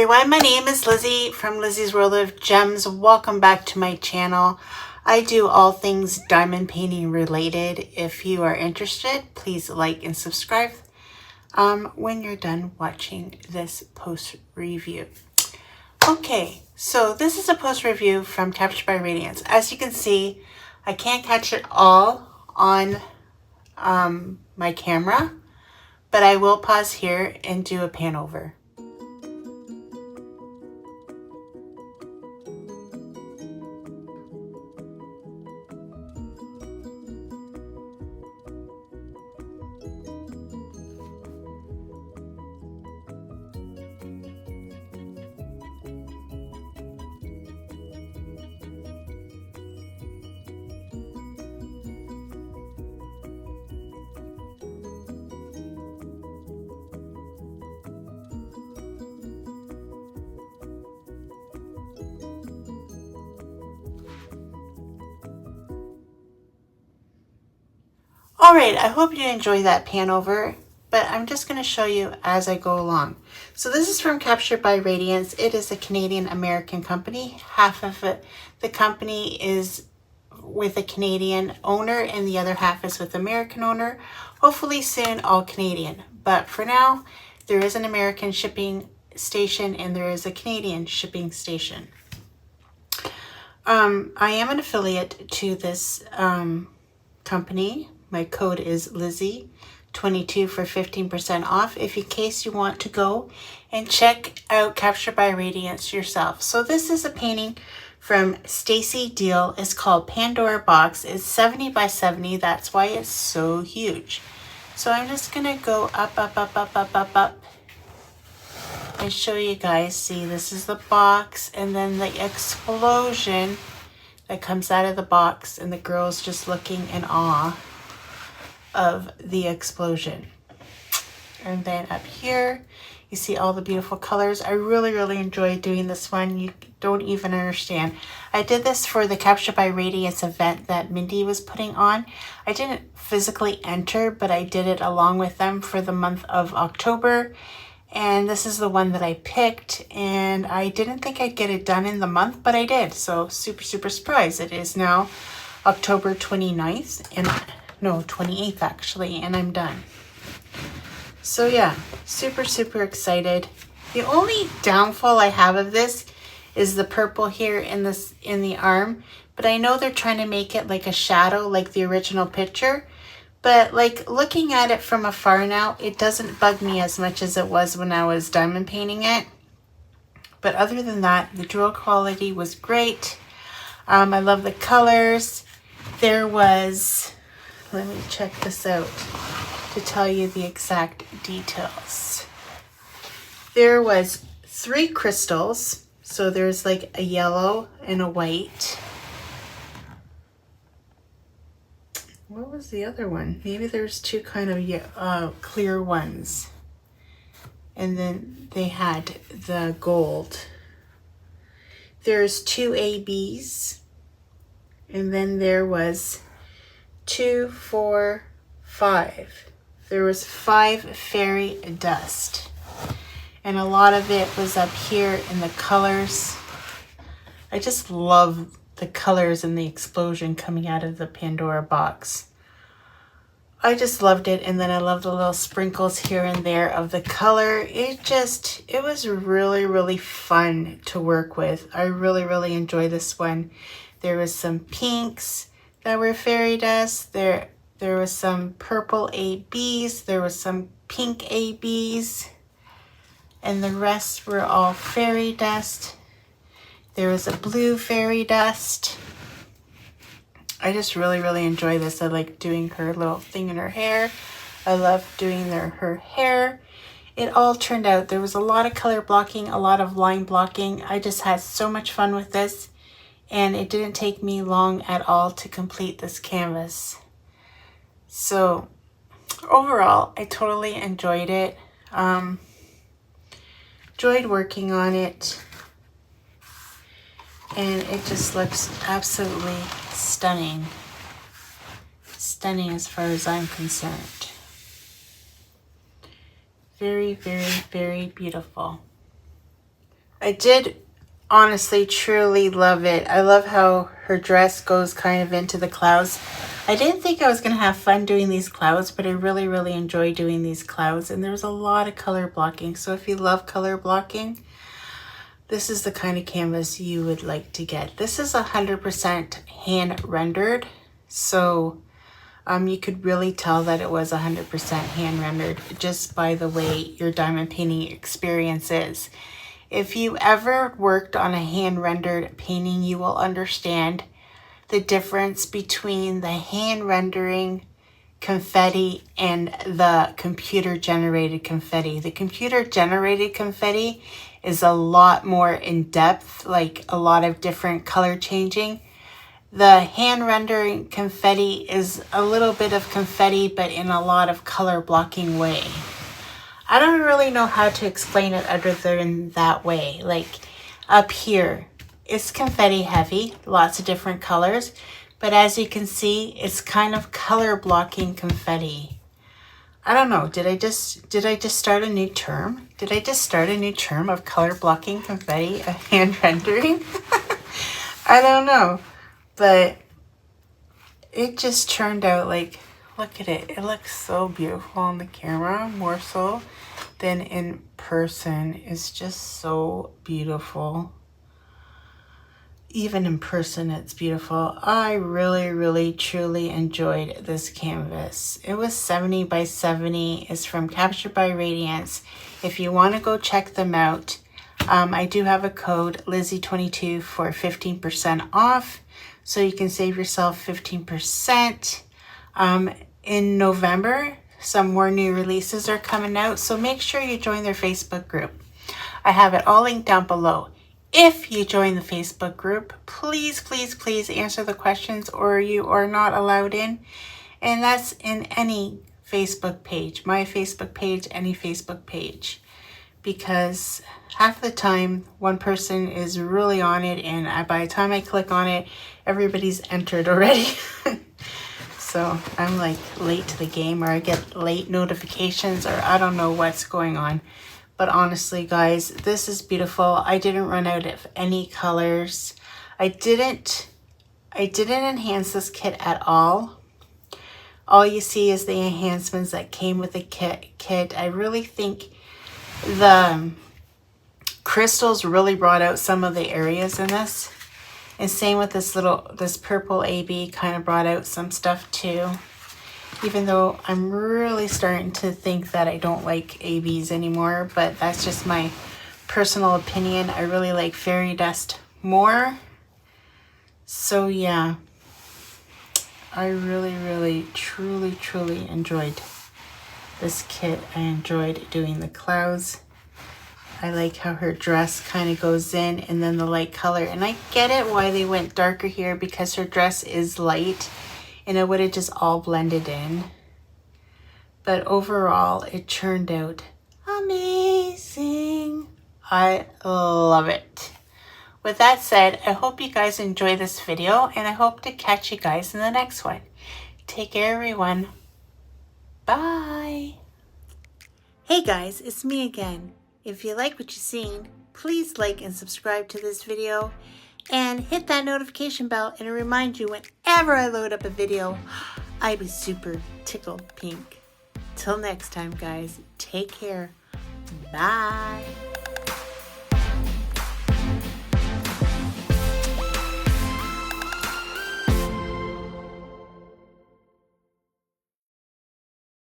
everyone, my name is Lizzie from Lizzie's World of Gems. Welcome back to my channel. I do all things diamond painting related. If you are interested, please like and subscribe when you're done watching this post review. Okay, so this is a post review from Captured by Radiance. As you can see, I can't catch it all on my camera, but I will pause here and do a pan over. Alright, I hope you enjoy that pan over, but I'm just going to show you as I go along. So this is from Captured by Radiance. It is a Canadian-American company. Half of the company is with a Canadian owner and the other half is with American owner. Hopefully soon all Canadian. But for now, there is an American shipping station and there is a Canadian shipping station. I am an affiliate to this company. My code is Lizzie22 for 15% off if in case you want to go and check out Captured by Radiance yourself. So this is a painting from Stacy Deal. It's called Pandora Box. It's 70 by 70. That's why it's so huge. So I'm just going to go up and show you guys. See, this is the box and then the explosion that comes out of the box and the girl's just looking in awe of the explosion. And then up here you see all the beautiful colors. I really enjoyed doing this one. You don't even understand. I did this for the Captured by Radiance event that Mindy was putting on. I didn't physically enter, but I did it along with them for the month of October, and this is the one that I picked, and I didn't think I'd get it done in the month, but I did. So super surprised. It is now October 29th and no, 28th actually, and I'm done. So yeah, super excited. The only downfall I have of this is the purple here in the arm, but I know they're trying to make it like a shadow like the original picture, but like looking at it from afar now, it doesn't bug me as much as it was when I was diamond painting it. But other than that, the drill quality was great. I love the colors. There was, let me check this out to tell you the exact details. There was 3 crystals. So there's like a yellow and a white. What was the other one? Maybe there's 2 kind of clear ones. And then they had the gold. There's 2 ABs. And then there was 2, 4, 5. There was 5 fairy dust. And a lot of it was up here in the colors. I just love the colors and the explosion coming out of the Pandora box. I just loved it. And then I love the little sprinkles here and there of the color. It was really fun to work with. I really enjoyed this one. There was some pinks that were fairy dust. There was some purple ABs. There was some pink ABs. And the rest were all fairy dust. There was a blue fairy dust. I just really enjoy this. I like doing her little thing in her hair. I love doing her hair. It all turned out. There was a lot of color blocking, a lot of line blocking. I just had so much fun with this. And it didn't take me long at all to complete this canvas. So overall, I totally enjoyed it. Enjoyed working on it, and it just looks absolutely stunning as far as I'm concerned. Very beautiful. I did honestly truly love it. I love how her dress goes kind of into the clouds. I didn't think I was going to have fun doing these clouds, but I really enjoy doing these clouds. And there's a lot of color blocking. So if you love color blocking, this is the kind of canvas you would like to get. This is 100% hand rendered. So you could really tell that it was 100% hand rendered just by the way your diamond painting experience is. If you ever worked on a hand-rendered painting, you will understand the difference between the hand-rendering confetti and the computer-generated confetti. The computer-generated confetti is a lot more in-depth, like a lot of different color changing. The hand-rendering confetti is a little bit of confetti, but in a lot of color blocking way. I don't really know how to explain it other than that way. Like up here, it's confetti heavy, lots of different colors. But as you can see, it's kind of color blocking confetti. I don't know, did I just start a new term? Did I just start a new term of color blocking confetti, a hand rendering? I don't know. But it just turned out like, look at it. It looks so beautiful on the camera, more so than in person. It's just so beautiful. Even in person, it's beautiful. I really truly enjoyed this canvas. It was 70 by 70. It's from Captured by Radiance. If you want to go check them out, I do have a code Lizzie22 for 15% off. So you can save yourself 15%. In November, some more new releases are coming out, so make sure you join their Facebook group. I have it all linked down below. If you join the Facebook group, please answer the questions or you are not allowed in. And that's in any Facebook page, my Facebook page, any Facebook page. Because half the time, one person is really on it, and by the time I click on it, everybody's entered already. So I'm like late to the game, or I get late notifications, or I don't know what's going on. But honestly, guys, this is beautiful. I didn't run out of any colors. I didn't enhance this kit at all. All you see is the enhancements that came with the kit. I really think the crystals really brought out some of the areas in this. And same with this purple AB kind of brought out some stuff too. Even though I'm really starting to think that I don't like ABs anymore, but that's just my personal opinion. I really like fairy dust more. So yeah, I really truly enjoyed this kit. I enjoyed doing the clouds. I like how her dress kind of goes in and then the light color. And I get it why they went darker here, because her dress is light and it would have just all blended in. But overall, it turned out amazing. I love it. With that said, I hope you guys enjoy this video and I hope to catch you guys in the next one. Take care, everyone. Bye. Hey guys, it's me again. If you like what you've seen, please like and subscribe to this video and hit that notification bell, and it'll remind you whenever I load up a video. I'd be super tickled pink. Till next time, guys, take care. Bye.